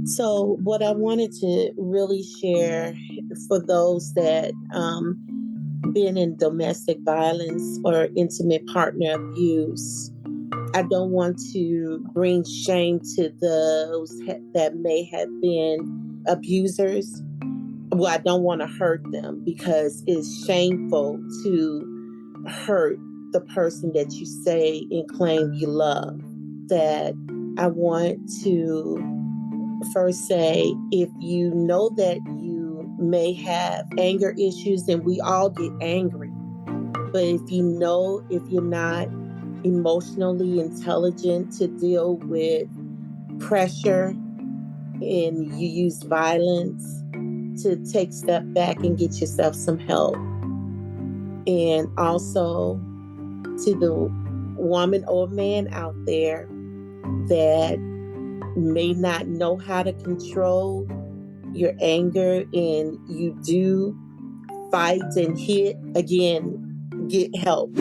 So, what I wanted to really share for those that been in domestic violence or intimate partner abuse, I don't want to bring shame to those that may have been abusers. Well, I don't want to hurt them because it's shameful to hurt the person that you say and claim you love. That I want to first say, if you know that you may have anger issues, and we all get angry, but if you're not emotionally intelligent to deal with pressure and you use violence, to take a step back and get yourself some help. And also to the woman or man out there that may not know how to control your anger and you do fight and hit, again, get help.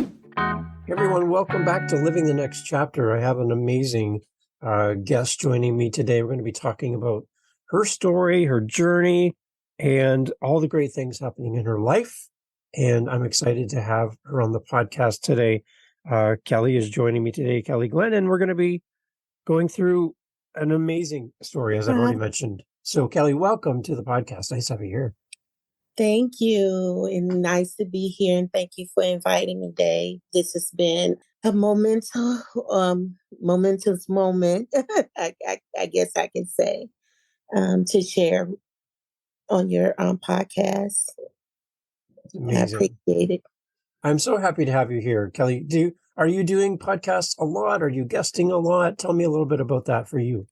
Everyone, welcome back to Living the Next Chapter. I have an amazing guest joining me today. We're going to be talking about her story, her journey, and all the great things happening in her life. And I'm excited to have her on the podcast today. Kelley is joining me today, Kelley Glenn, and we're going to be going through an amazing story, as I've already mentioned. So, Kelley, welcome to the podcast. Nice to have you here. Thank you. And nice to be here. And thank you for inviting me today. This has been a momentous moment, I guess I can say, to share on your podcast. Amazing. I appreciate it. I'm so happy to have you here, Kelley. Are you doing podcasts a lot? Are you guesting a lot? Tell me a little bit about that for you.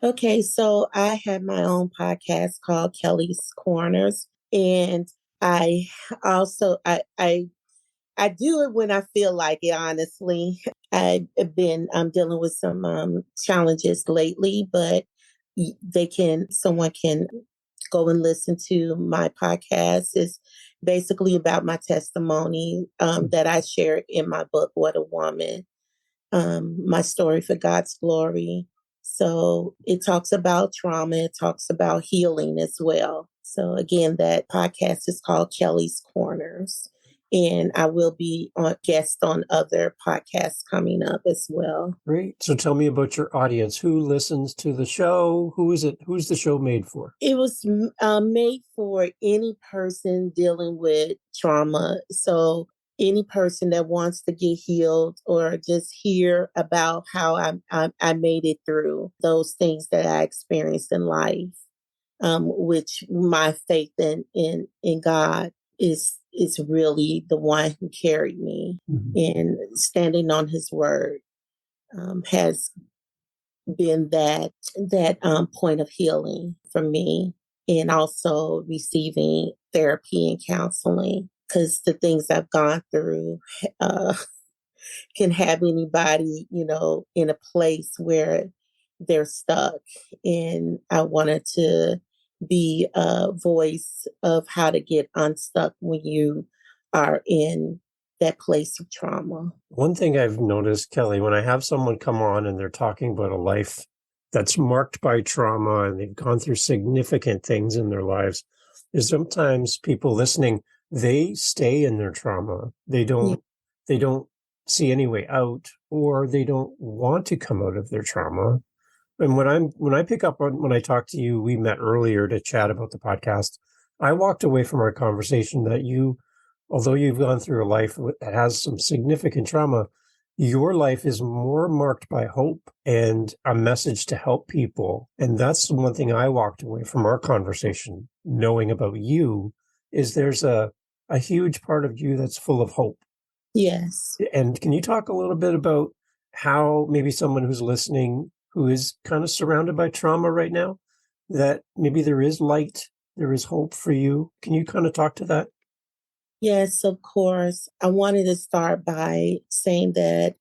Okay, so I have my own podcast called Kelley's Corners, and I also I do it when I feel like it. Honestly, I've been dealing with some challenges lately, but someone can go and listen to my podcast. It's basically about my testimony that I shared in my book, What a Woman, my story for God's glory. So it talks about trauma. It talks about healing as well. So again, that podcast is called Kelley's Corners. And I will be on guest on other podcasts coming up as well. Great. So tell me about your audience. Who listens to the show? Who is it? Who's the show made for? It was made for any person dealing with trauma. So any person that wants to get healed or just hear about how I made it through those things that I experienced in life, which my faith in God is really the one who carried me. Mm-hmm. And standing on His word has been that point of healing for me, and also receiving therapy and counseling, because the things I've gone through can have anybody, in a place where they're stuck. And I wanted to be a voice of how to get unstuck when you are in that place of trauma. One thing I've noticed, Kelley, when I have someone come on and they're talking about a life that's marked by trauma and they've gone through significant things in their lives, is sometimes people listening, they stay in their trauma. They don't see any way out, or they don't want to come out of their trauma. And when I talked to you, we met earlier to chat about the podcast. I walked away from our conversation that although you've gone through a life that has some significant trauma, your life is more marked by hope and a message to help people. And that's one thing I walked away from our conversation, knowing about you, is there's a huge part of you that's full of hope. Yes. And can you talk a little bit about how maybe someone who's listening, who is kind of surrounded by trauma right now, that maybe there is light, there is hope for you? Can you kind of talk to that? Yes, of course. I wanted to start by saying that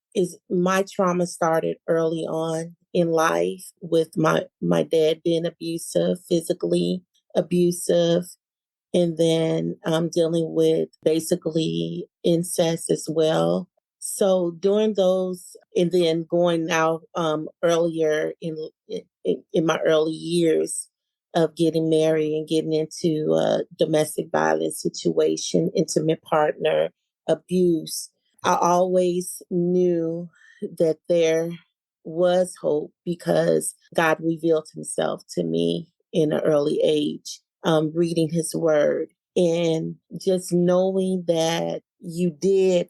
my trauma started early on in life with my dad being abusive, physically abusive, and then dealing with basically incest as well. So during those, and then going out earlier in my early years of getting married and getting into a domestic violence situation, intimate partner abuse, I always knew that there was hope because God revealed himself to me in an early age, reading his word. And just knowing that you did,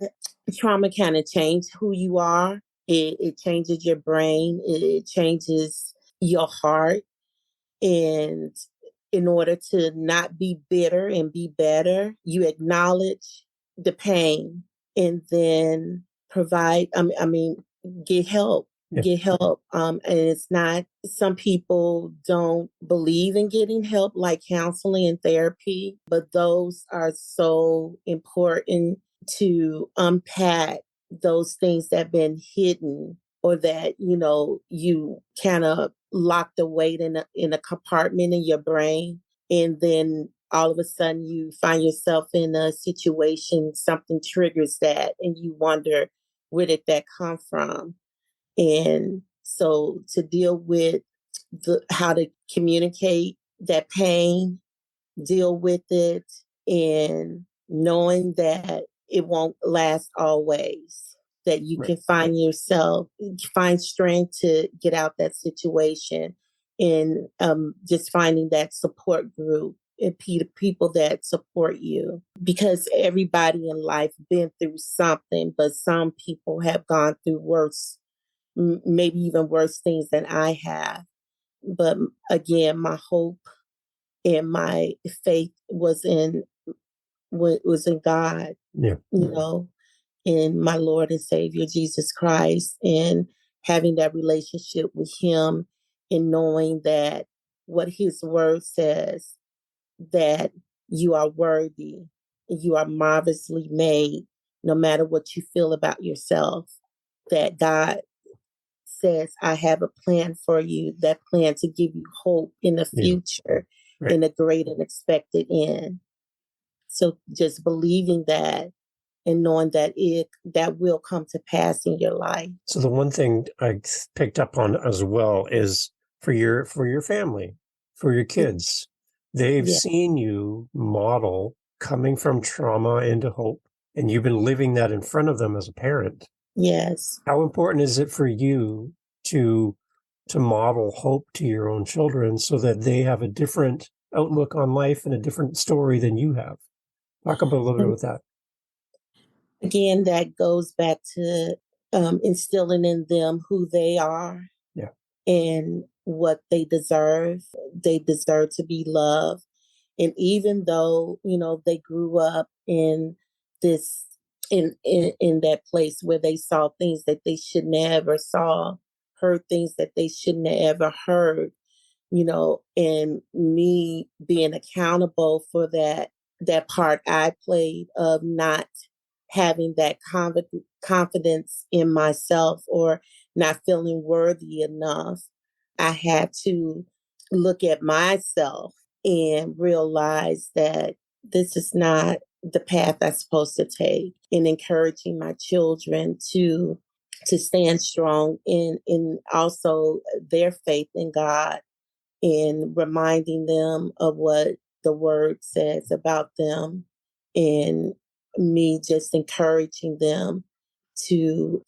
trauma kind of changed who you are. It changes your brain. It changes your heart. And in order to not be bitter and be better, you acknowledge the pain and then provide, get help. Yeah. Get help. And it's not, some people don't believe in getting help, like counseling and therapy, but those are so important to unpack those things that have been hidden, or that, you kind of locked away in a compartment in your brain. And then all of a sudden you find yourself in a situation, something triggers that, and you wonder, where did that come from? And so to deal with how to communicate that pain, deal with it, and knowing that it won't last always, that you Right. can find strength to get out that situation, and just finding that support group and people that support you, because everybody in life been through something, but some people have gone through worse, maybe even worse things than I have. But again, my hope and my faith was in God, Yeah. in my Lord and Savior Jesus Christ, and having that relationship with Him, and knowing that what His Word says, that you are worthy, you are marvelously made, no matter what you feel about yourself. That God says, I have a plan for you, that plan to give you hope in the Yeah. future, Right. in a great and expected end. So just believing that and knowing that that will come to pass in your life. So the one thing I picked up on as well is for your family, for your kids, they've Yeah. seen you model coming from trauma into hope, and you've been living that in front of them as a parent. Yes. How important is it for you to model hope to your own children so that they have a different outlook on life and a different story than you have? Talk about a little bit about that. Again, that goes back to instilling in them who they are. Yeah. And what they deserve. They deserve to be loved. And even though, they grew up in this, in that place where they saw things that they should never saw, heard things that they shouldn't have ever heard, and me being accountable for that part I played of not having that confidence in myself, or not feeling worthy enough. I had to look at myself and realize that this is not the path I'm supposed to take, and encouraging my children to stand strong in also their faith in God, and reminding them of what the word says about them, and me just encouraging them to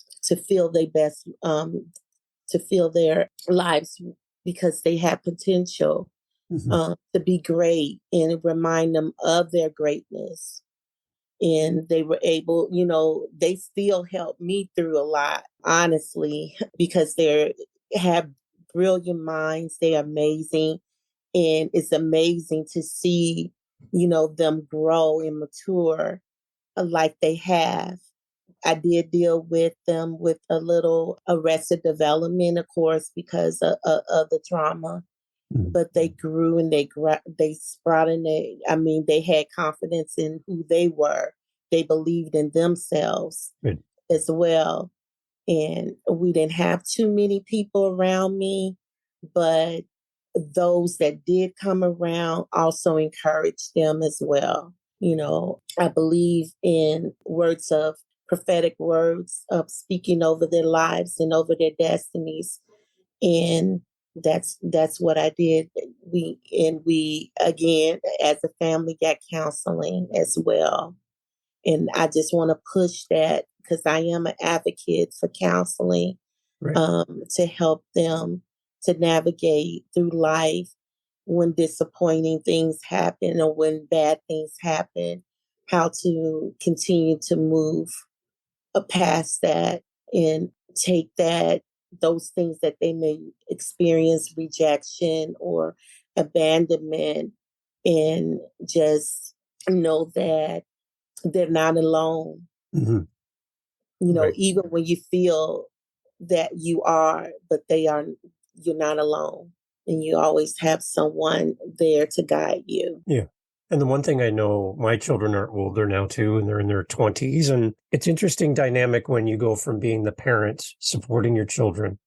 feel their best, to feel their lives, because they have potential, to be great, and remind them of their greatness. And they were able, they still help me through a lot, honestly, because they have brilliant minds. They're amazing. And it's amazing to see, them grow and mature like they have. I did deal with them with a little arrested development, of course, because of the trauma. But they grew, and they sprouted. And they had confidence in who they were. They believed in themselves. Good. As well. And we didn't have too many people around me, but those that did come around also encouraged them as well. I believe in words of prophetic words of speaking over their lives and over their destinies. And that's what I did. We again as a family got counseling as well. And I just want to push that because I am an advocate for counseling, Right. to help them to navigate through life when disappointing things happen or when bad things happen, how to continue to move past that and take those things that they may experience, rejection or abandonment, and just know that they're not alone. Mm-hmm. Right. Even when you feel that you are, but you're not alone. And you always have someone there to guide you. Yeah. And the one thing I know, my children are older now too, and they're in their 20s. And it's interesting dynamic when you go from being the parent supporting your children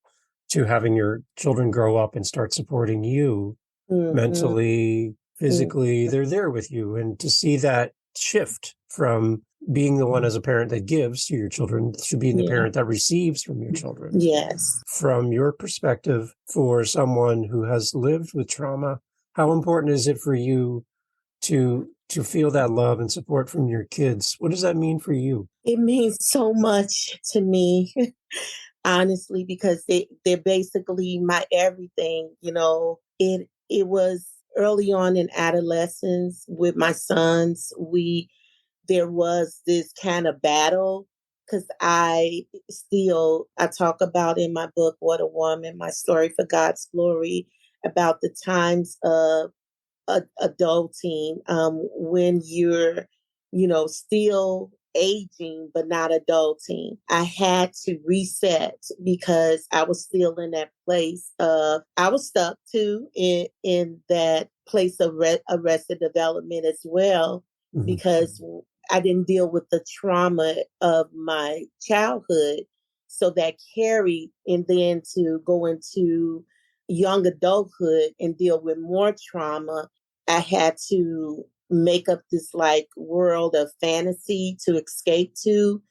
to having your children grow up and start supporting you mentally, physically. They're there with you. And to see that shift from being the one as a parent that gives to your children to being the parent that receives from your children. Yes. From your perspective, for someone who has lived with trauma, how important is it for you to feel that love and support from your kids? What does that mean for you? It means so much to me, honestly, because they're basically my everything. It was early on in adolescence with my sons. There was this kind of battle because I talk about in my book, What a Woman, My Story for God's Glory, about the times of adulting, when you're, still aging, but not adulting. I had to reset because I was still in that place I was stuck too in that place of arrested development as well, because I didn't deal with the trauma of my childhood. So that carried, and then to go into young adulthood and deal with more trauma, I had to make up this like world of fantasy to escape to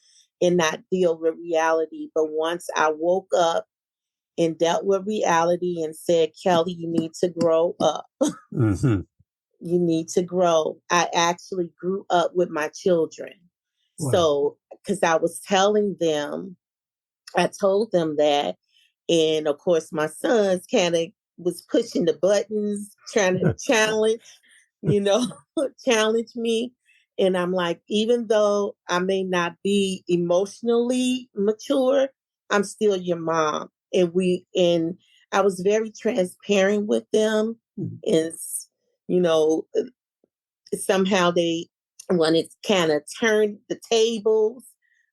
and not deal with reality. But once I woke up and dealt with reality and said, Kelley, you need to grow up. You need to grow. I actually grew up with my children. Wow. So, because I told them that. And of course, my sons kind of was pushing the buttons, trying to challenge me. And I'm like, even though I may not be emotionally mature, I'm still your mom. And I was very transparent with them. And, you know, somehow they wanted to kind of turn the tables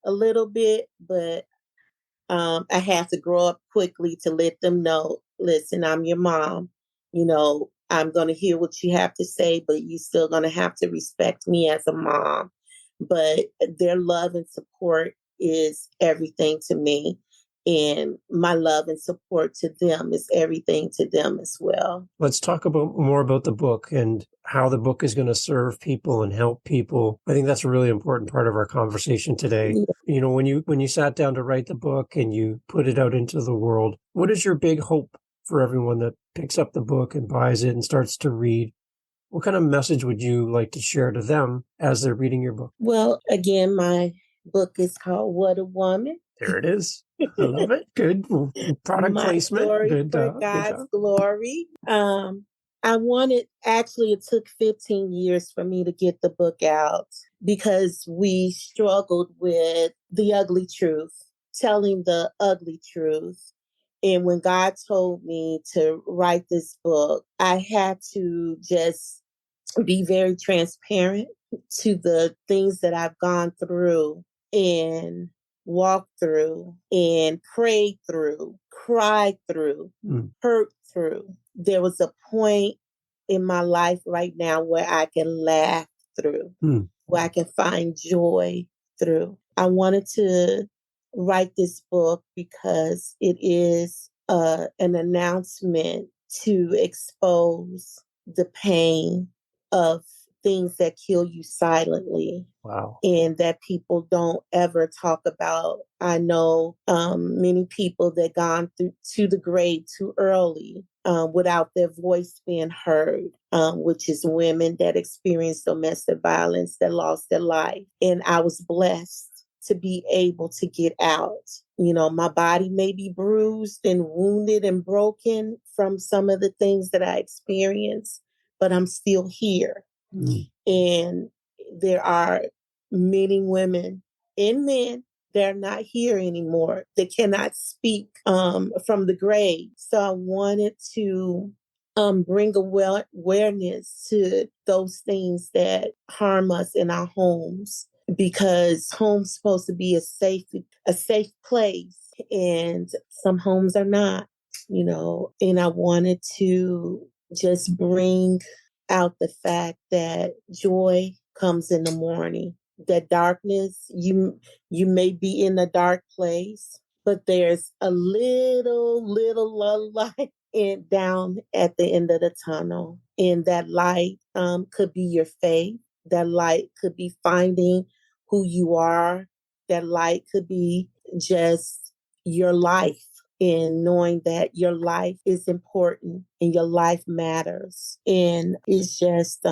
a little bit, but I had to grow up quickly to let them know, listen, I'm your mom. I'm going to hear what you have to say, but you're still going to have to respect me as a mom. But their love and support is everything to me. And my love and support to them is everything to them as well. Let's talk more about the book and how the book is going to serve people and help people. I think that's a really important part of our conversation today. Yeah. When you sat down to write the book and you put it out into the world, what is your big hope for everyone that picks up the book and buys it and starts to read? What kind of message would you like to share to them as they're reading your book? Well, again, my book is called What a Woman. There it is. I love it. Good product placement. Story good, for God's glory. It took 15 years for me to get the book out because we struggled with the ugly truth, telling the ugly truth. And when God told me to write this book, I had to just be very transparent to the things that I've gone through and walked through and prayed through, cried through, hurt through. There was a point in my life right now where I can laugh through, where I can find joy through. I wanted to write this book because it is an announcement to expose the pain of things that kill you silently. Wow. And that people don't ever talk about. I know many people that gone through to the grave too early without their voice being heard, which is women that experienced domestic violence that lost their life. And I was blessed to be able to get out. You know, my body may be bruised and wounded and broken from some of the things that I experienced, but I'm still here. Mm. And there are many women and men that are not here anymore. They cannot speak from the grave. So I wanted to bring awareness to those things that harm us in our homes, because home's supposed to be a safe place, and some homes are not, you know. And I wanted to just bring out the fact that joy comes in the morning. That darkness, you may be in a dark place, but there's a little light down at the end of the tunnel. And that light could be your faith. That light could be finding who you are. That light could be just your life, and knowing that your life is important and your life matters. And it's just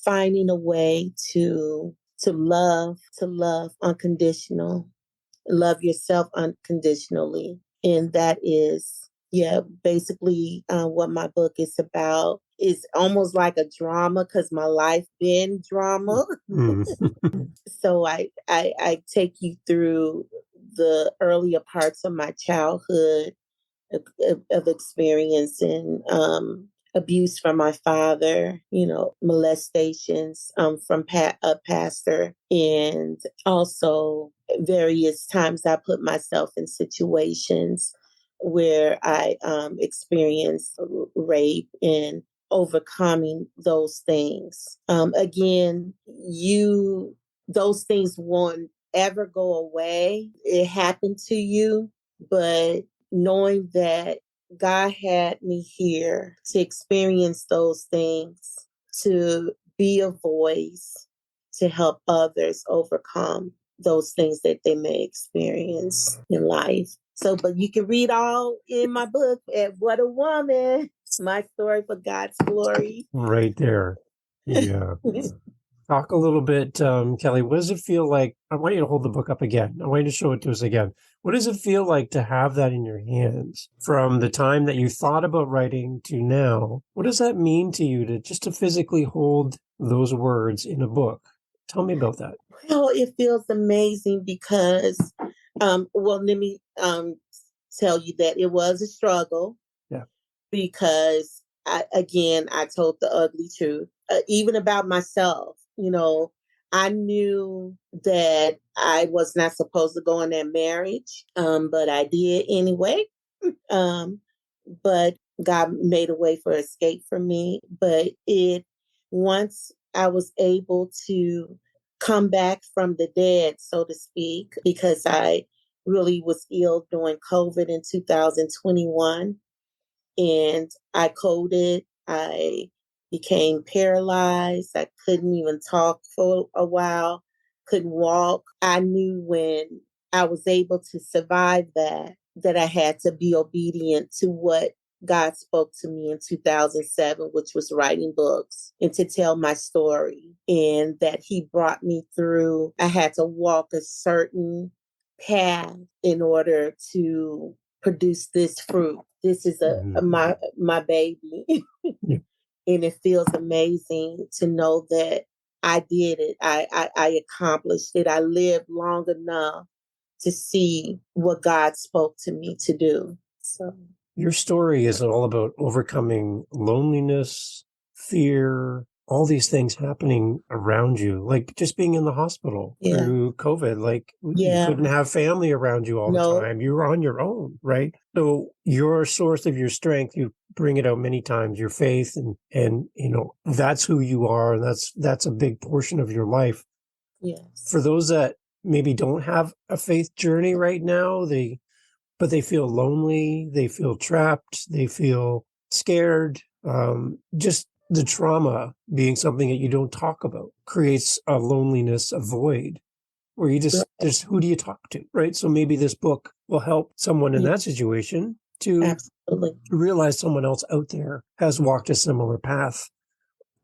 finding a way to love unconditional, love yourself unconditionally. And that is, yeah, basically what my book is about. It's almost like a drama, because my life been drama. So I take you through the earlier parts of my childhood of experiencing abuse from my father, you know, molestations from a pastor, and also various times I put myself in situations where I experienced rape, and overcoming those things. Again, those things won't ever go away. It happened to you, but knowing that God had me here to experience those things, to be a voice, to help others overcome those things that they may experience in life. So, but you can read all in my book at What a Woman, my story for God's glory. Right there. Yeah. Talk a little bit, Kelley. What does it feel like? I want you to hold the book up again. I want you to show it to us again. What does it feel like to have that in your hands from the time that you thought about writing to now? What does that mean to you to physically hold those words in a book? Tell me about that. Well, it feels amazing because, well, let me tell you that it was a struggle. Yeah. Because I told the ugly truth, even about myself. You know, I knew that I was not supposed to go in that marriage, but I did anyway. But God made a way for escape for me. But once I was able to come back from the dead, so to speak, because I really was ill during COVID in 2021, and I coded. I became paralyzed. I couldn't even talk for a while, couldn't walk. I knew when I was able to survive that I had to be obedient to what God spoke to me in 2007, which was writing books and to tell my story. And that He brought me through. I had to walk a certain path in order to produce this fruit. This is my baby. Yeah. And it feels amazing to know that I did it. I accomplished it. I lived long enough to see what God spoke to me to do. So your story is all about overcoming loneliness, fear, all these things happening around you, like just being in the hospital through COVID. Like you couldn't have family around you all the time. You were on your own, right? So your source of your strength, you bring it out many times, your faith, and you know, that's who you are. And that's a big portion of your life. Yes. For those that maybe don't have a faith journey right now, but they feel lonely, they feel trapped, they feel scared. Just the trauma being something that you don't talk about creates a loneliness, a void where you just who do you talk to, right? So maybe this book will help someone in that situation to Absolutely. realize someone else out there has walked a similar path.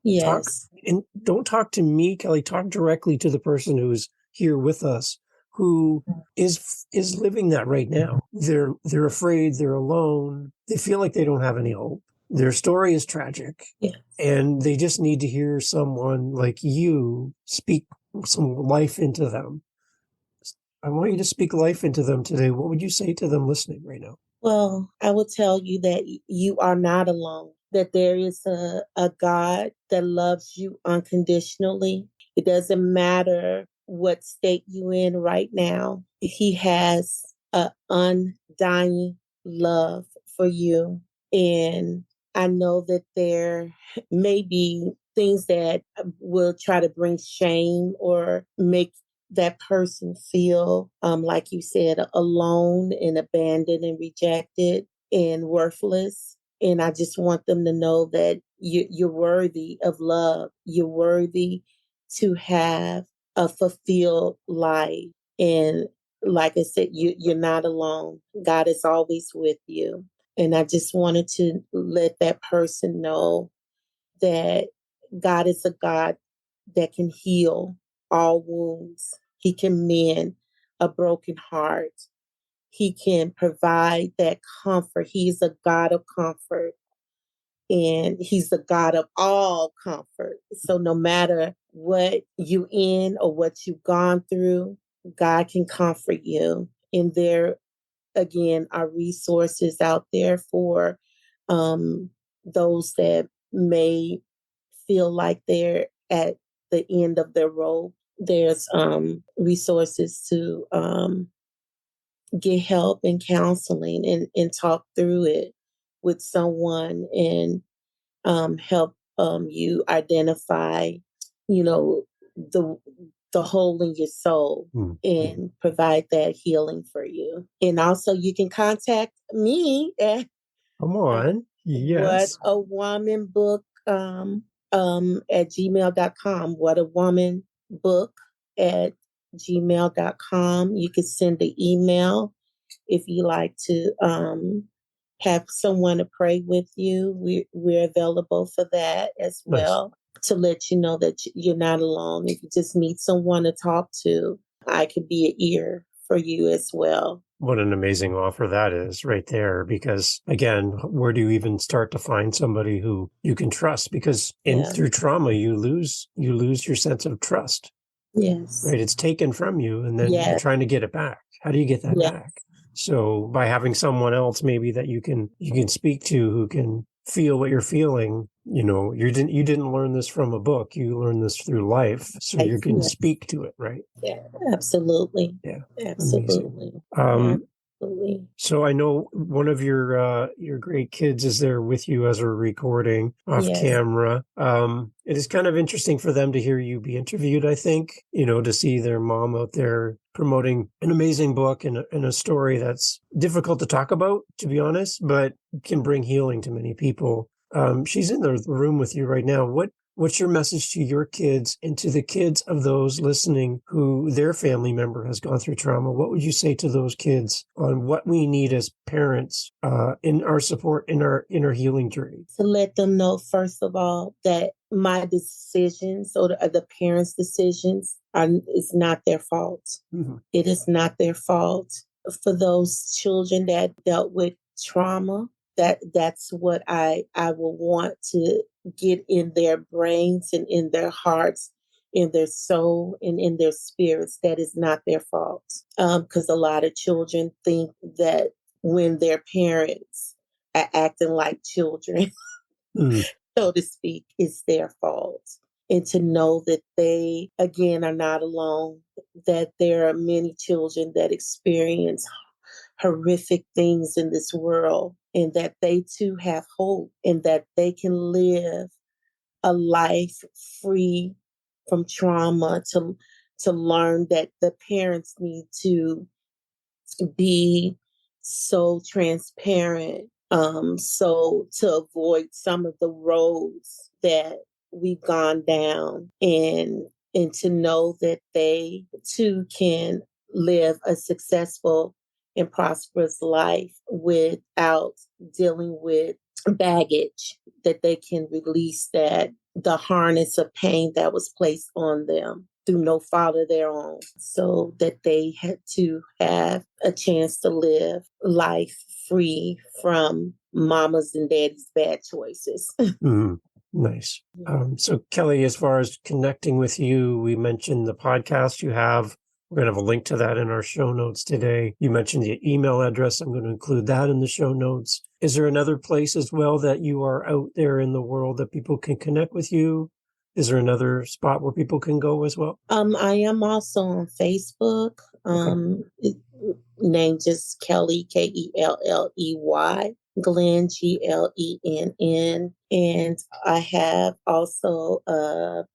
Talk, Yes. and don't talk to me, Kelley. Talk directly to the person who's here with us, who is living that right now. They're afraid, they're alone, they feel like they don't have any hope. Their story is tragic, Yeah. and they just need to hear someone like you speak some life into them. I want you to speak life into them today. What would you say to them listening right now? Well, I will tell you that you are not alone, that there is a God that loves you unconditionally. It doesn't matter what state you're in right now. He has an undying love for you. And I know that there may be things that will try to bring shame or make that person feel, like you said, alone and abandoned and rejected and worthless. And I just want them to know that you're worthy of love. You're worthy to have a fulfilled life. And like I said, you're not alone. God is always with you. And I just wanted to let that person know that God is a God that can heal all wounds. He can mend a broken heart. He can provide that comfort. He's a God of comfort, and He's the God of all comfort. So no matter what you in or what you've gone through, God can comfort you. And there again are resources out there for um, those that may feel like they're at the end of their rope. There's resources to get help and counseling and talk through it with someone and help you identify, you know, the the hole in your soul and provide that healing for you. And also you can contact me at Come on. what Yes. a woman book at gmail.com. What a woman book at gmail.com. You can send an email if you like to have someone to pray with you. We're available for that as Nice. well, to let you know that you're not alone. If you just need someone to talk to, I could be an ear for you as well. What an amazing offer that is right there. Because again, where do you even start to find somebody who you can trust? Because through trauma, you lose your sense of trust. Yes. Right. It's taken from you and then you're Yes. trying to get it back. How do you get that Yes. back? So by having someone else maybe that you can speak to who can feel what you're feeling, you didn't learn this from a book. You learned this through life. So you can speak to it, right? Yeah, absolutely. Yeah. Absolutely. Absolutely. So I know one of your great kids is there with you as we're recording off camera. It is kind of interesting for them to hear you be interviewed, I think, to see their mom out there promoting an amazing book and a story that's difficult to talk about, to be honest, but can bring healing to many people. She's in the room with you right now. What's your message to your kids and to the kids of those listening who their family member has gone through trauma? What would you say to those kids on what we need as parents in our support, in our healing journey? To let them know, first of all, that my decisions or the parents' decisions is not their fault. Mm-hmm. It is not their fault. For those children that dealt with trauma, that's what I will want to get in their brains and in their hearts, in their soul and in their spirits. That is not their fault. Because a lot of children think that when their parents are acting like children, so to speak, it's their fault. And to know that they, again, are not alone, that there are many children that experience horrific things in this world, and that they too have hope, and that they can live a life free from trauma, to learn that the parents need to be so transparent So to avoid some of the roads that we've gone down, and to know that they too can live a successful and prosperous life without dealing with baggage, that they can release that the harness of pain that was placed on them through no fault of their own, so that they had to have a chance to live life free from mama's and daddy's bad choices. Nice. So Kelley, as far as connecting with you, we mentioned the podcast you have. We're going to have a link to that in our show notes today. You mentioned the email address. I'm going to include that in the show notes. Is there another place as well that you are out there in the world that people can connect with you? Is there another spot where people can go as well? I am also on Facebook. Name just Kelley, Kelley, Glenn, Glenn. And I have also a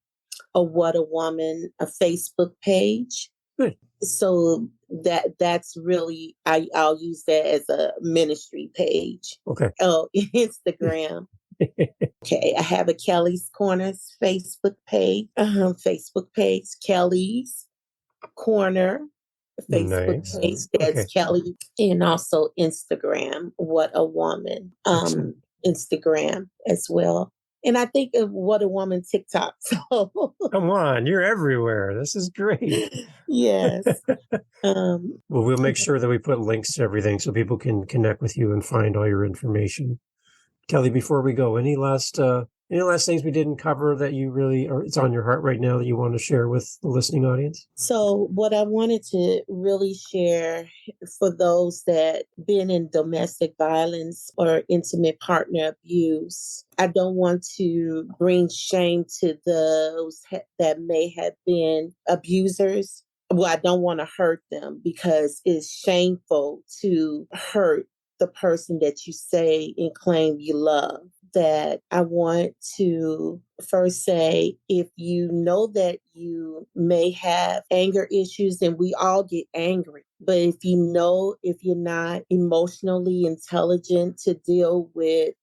What a Woman, a Facebook page. Good. So that's really, I'll use that as a ministry page. Okay. Oh, Instagram. Okay, I have a Kelly's Corners Facebook page. Kelly's Corner Facebook Nice. page. That's Okay. Kelley, and also Instagram. What a Woman. Instagram as well. And I think of What a Woman TikTok. So come on, you're everywhere. This is great. Yes. Well, we'll make sure that we put links to everything so people can connect with you and find all your information. Kelley, before we go, any last things we didn't cover that you really, or it's on your heart right now that you want to share with the listening audience? So what I wanted to really share for those that been in domestic violence or intimate partner abuse, I don't want to bring shame to those that may have been abusers. Well, I don't want to hurt them, because it's shameful to hurt the person that you say and claim you love. That I want to first say, if you know that you may have anger issues, and we all get angry, but if you're not emotionally intelligent to deal with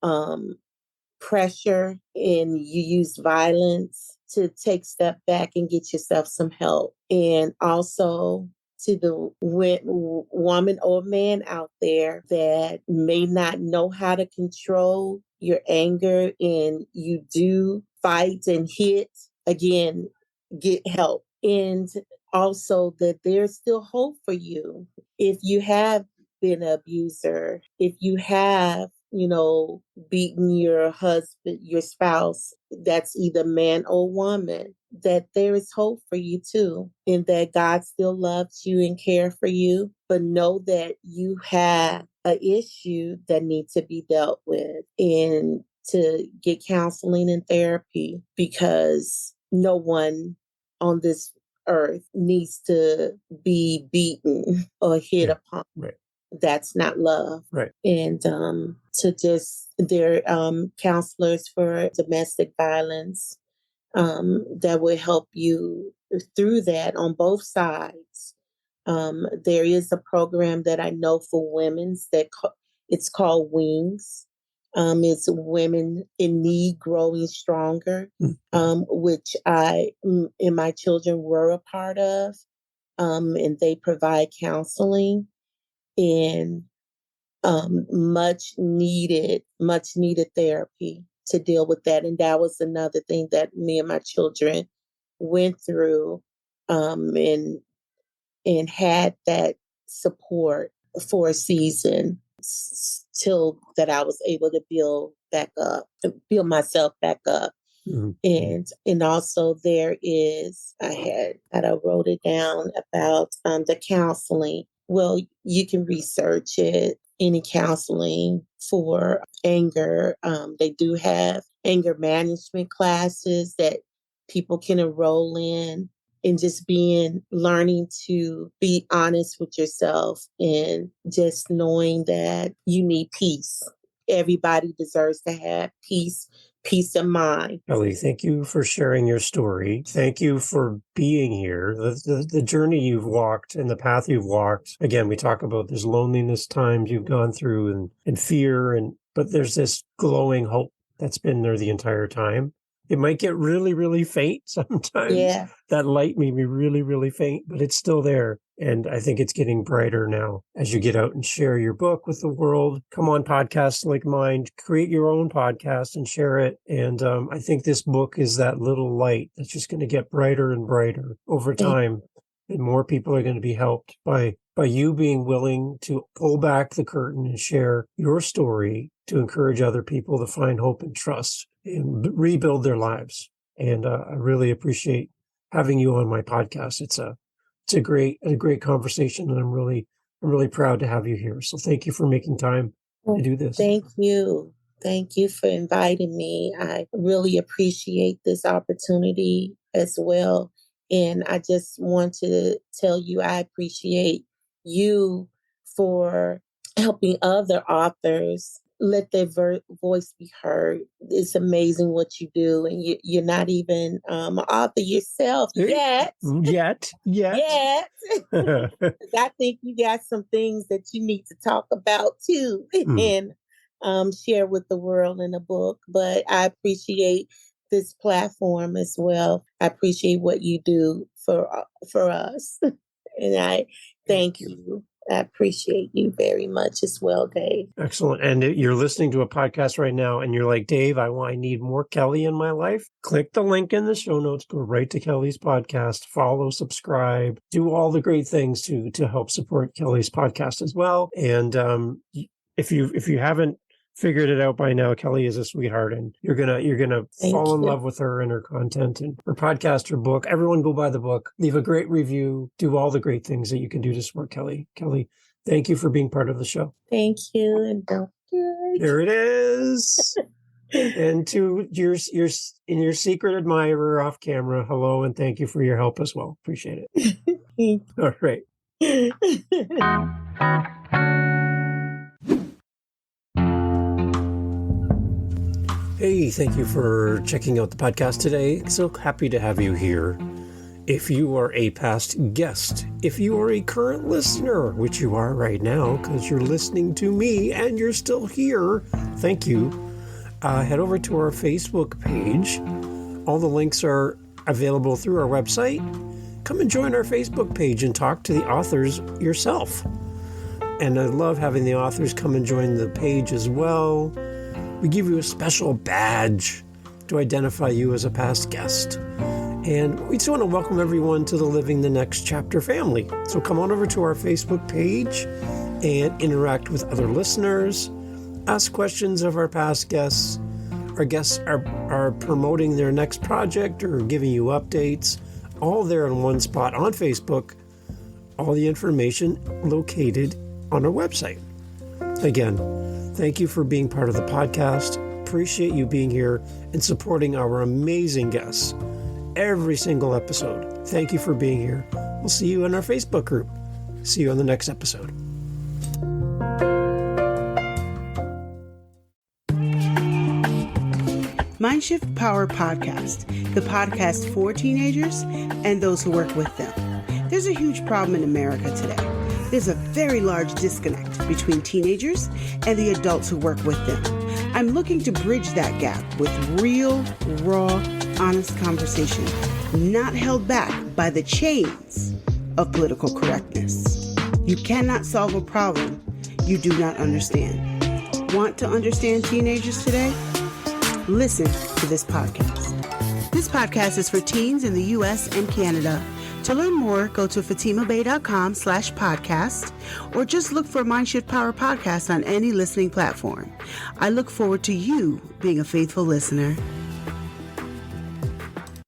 pressure and you use violence, to take a step back and get yourself some help. And also, to the woman or man out there that may not know how to control your anger and you do fight and hit, again, get help. And also that there's still hope for you. If you have been an abuser, if you have, beaten your husband, your spouse, that's either man or woman, that there is hope for you too, and that God still loves you and cares for you. But know that you have an issue that needs to be dealt with, and to get counseling and therapy, because no one on this earth needs to be beaten or hit upon. Right. That's not love. Right. And they're counselors for domestic violence that will help you through that on both sides. There is a program that I know for women's it's called Wings. It's Women in Need Growing Stronger, which I and my children were a part of, and they provide counseling and much needed therapy to deal with that. And that was another thing that me and my children went through, and had that support for a season till that I was able to build myself back up. And also there is, I wrote it down about the counseling. Well, you can research it, any counseling for anger. They do have anger management classes that people can enroll in, and just learning to be honest with yourself, and just knowing that you need peace. Everybody deserves to have peace of mind. Kelley, thank you for sharing your story. Thank you for being here. The journey you've walked and the path you've walked. Again, we talk about there's loneliness times you've gone through, and fear, and but there's this glowing hope that's been there the entire time. It might get really, really faint sometimes. Yeah. That light may be really, really faint, but it's still there. And I think it's getting brighter now as you get out and share your book with the world. Come on podcasts like mine, create your own podcast and share it. And I think this book is that little light that's just going to get brighter and brighter over time. And more people are going to be helped by you being willing to pull back the curtain and share your story to encourage other people to find hope and trust and rebuild their lives. And I really appreciate having you on my podcast. It's a great conversation, and I'm really proud to have you here. So thank you for making time to do this. Thank you. Thank you for inviting me. I really appreciate this opportunity as well. And I just want to tell you, I appreciate you for helping other authors let their voice be heard. It's amazing what you do. And you're not even an author yourself yet. Yet. I think you got some things that you need to talk about too and share with the world in a book. But I appreciate this platform as well. I appreciate what you do for us. And I thank you. I appreciate you very much as well, Dave. Excellent. And you're listening to a podcast right now and you're like, Dave, I need more Kelley in my life. Click the link in the show notes, go right to Kelley's podcast, follow, subscribe, do all the great things to help support Kelley's podcast as well. And if you haven't figured it out by now, Kelley is a sweetheart, and you're gonna fall in love with her and her content and her podcast, her book. Everyone go buy the book, leave a great review, do all the great things that you can do to support Kelley. Kelley, thank you for being part of the show. Thank you, and don't do it. There it is. And to your secret admirer off camera, hello, and thank you for your help as well. Appreciate it. All right. Hey, thank you for checking out the podcast today. So happy to have you here. If you are a past guest, if you are a current listener, which you are right now because you're listening to me and you're still here, thank you. Head over to our Facebook page. All the links are available through our website. Come and join our Facebook page and talk to the authors yourself. And I love having the authors come and join the page as well. We give you a special badge to identify you as a past guest. And we just want to welcome everyone to the Living the Next Chapter family. So come on over to our Facebook page and interact with other listeners. Ask questions of our past guests. Our guests are promoting their next project or giving you updates. All there in one spot on Facebook. All the information located on our website. Again, thank you for being part of the podcast. Appreciate you being here and supporting our amazing guests every single episode. Thank you for being here. We'll see you in our Facebook group. See you on the next episode. Mindshift Power Podcast, the podcast for teenagers and those who work with them. There's a huge problem in America today. There's a very large disconnect between teenagers and the adults who work with them. I'm looking to bridge that gap with real, raw, honest conversation, not held back by the chains of political correctness. You cannot solve a problem you do not understand. Want to understand teenagers today? Listen to this podcast. This podcast is for teens in the U.S. and Canada. To learn more, go to fatimabay.com/podcast or just look for Mindshift Power Podcast on any listening platform. I look forward to you being a faithful listener.